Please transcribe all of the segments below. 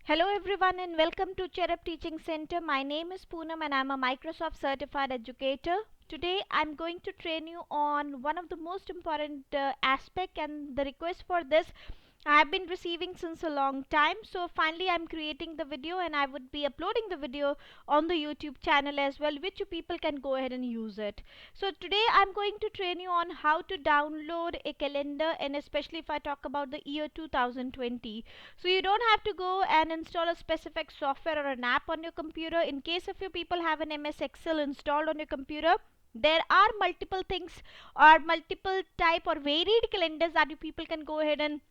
Hello everyone and welcome to Cherub Teaching Center. My name is Poonam and I'm a Microsoft certified educator. Today I'm going to train you on one of the most important aspect, and the request for this I have been receiving since a long time. So finally I'm creating the video and I would be uploading the video on the YouTube channel as well, which you people can go ahead and use it. So today I'm going to train you on how to download a calendar, and especially if I talk about the year 2020. So you don't have to go and install a specific software or an app on your computer. In case if you people have an MS Excel installed on your computer, there are multiple things or multiple type or varied calendars that you people can go ahead and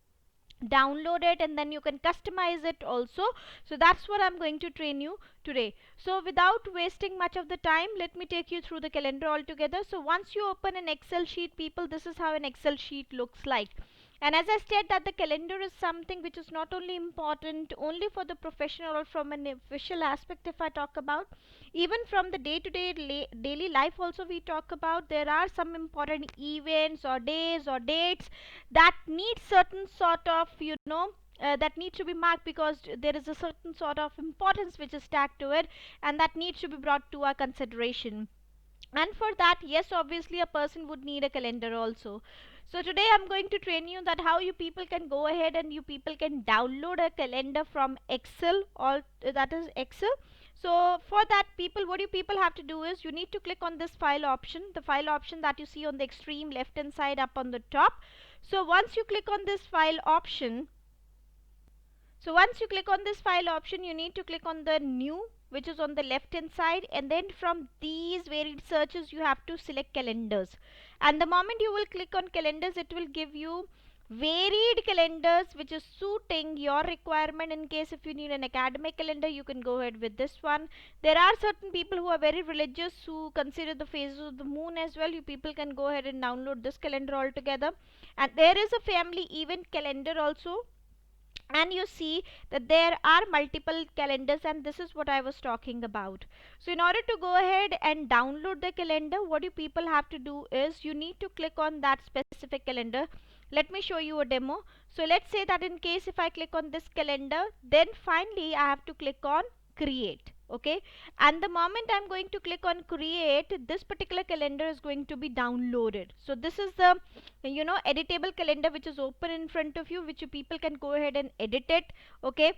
download it, and then you can customize it also. So that's what I'm going to train you today. So without wasting much of the time, let me take you through the calendar altogether. So once you open an Excel sheet, people, this is how an Excel sheet looks like. And as I said, that the calendar is something which is not only important only for the professional or from an official aspect. If I talk about, even from the day to day daily life also, we talk about, there are some important events or days or dates that need certain sort of, that needs to be marked, because there is a certain sort of importance which is tagged to it, and that needs to be brought to our consideration. And for that, yes, obviously a person would need a calendar also. So today I'm going to train you that how you people can go ahead and you people can download a calendar from Excel, or that is Excel. So for that, people, what you people have to do is you need to click on this file option, the file option that you see on the extreme left hand side up on the top. So once you click on this file option, file option, you need to click on the new, which is on the left hand side, and then from these varied searches you have to select calendars. And the moment you will click on calendars, it will give you varied calendars which is suiting your requirement. In case if you need an academic calendar, you can go ahead with this one. There are certain people who are very religious, who consider the phases of the moon as well. You people can go ahead and download this calendar altogether. And there is a family event calendar also, and you see that there are multiple calendars, and this is what I was talking about. So in order to go ahead and download the calendar, what you people have to do is you need to click on that specific calendar. Let me show you a demo. So let's say that in case if I click on this calendar, then finally I have to click on create. Okay, and the moment I'm going to click on create, this particular calendar is going to be downloaded. So this is the editable calendar which is open in front of you, which you people can go ahead and edit it. Okay,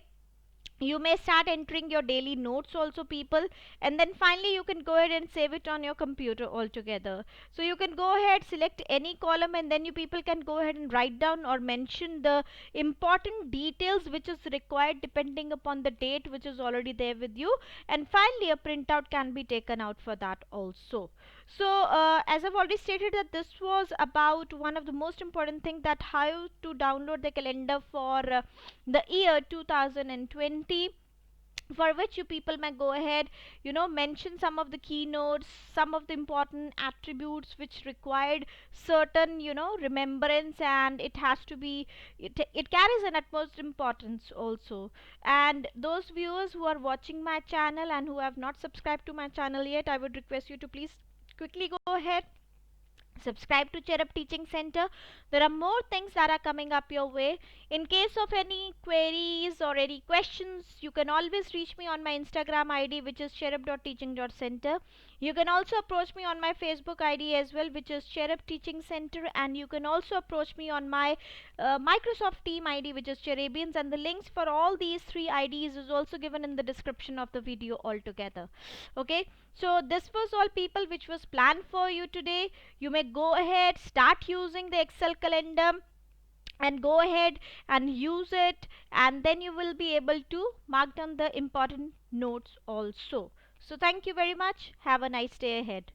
you may start entering your daily notes also, people, and then finally you can go ahead and save it on your computer altogether. So you can go ahead, select any column, and then you people can go ahead and write down or mention the important details which is required depending upon the date which is already there with you, and finally a printout can be taken out for that also. So as I've already stated, that this was about one of the most important thing, that how to download the calendar for the year 2020, for which you people may go ahead, mention some of the keynotes, some of the important attributes which required certain, remembrance, and it has to be, it carries an utmost importance also. And those viewers who are watching my channel and who have not subscribed to my channel yet, I would request you to please quickly go ahead, subscribe to Cherub Teaching Center. There are more things that are coming up your way. In case of any queries or any questions, you can always reach me on my Instagram ID, which is cherub.teaching.center. You can also approach me on my Facebook ID as well, which is Cherub Teaching Center, and you can also approach me on my Microsoft Team ID, which is Cherubians, and the links for all these three IDs is also given in the description of the video altogether. Okay, so this was all, people, which was planned for you today. You may go ahead, start using the Excel calendar, and go ahead and use it, and then you will be able to mark down the important notes also. So thank you very much. Have a nice day ahead.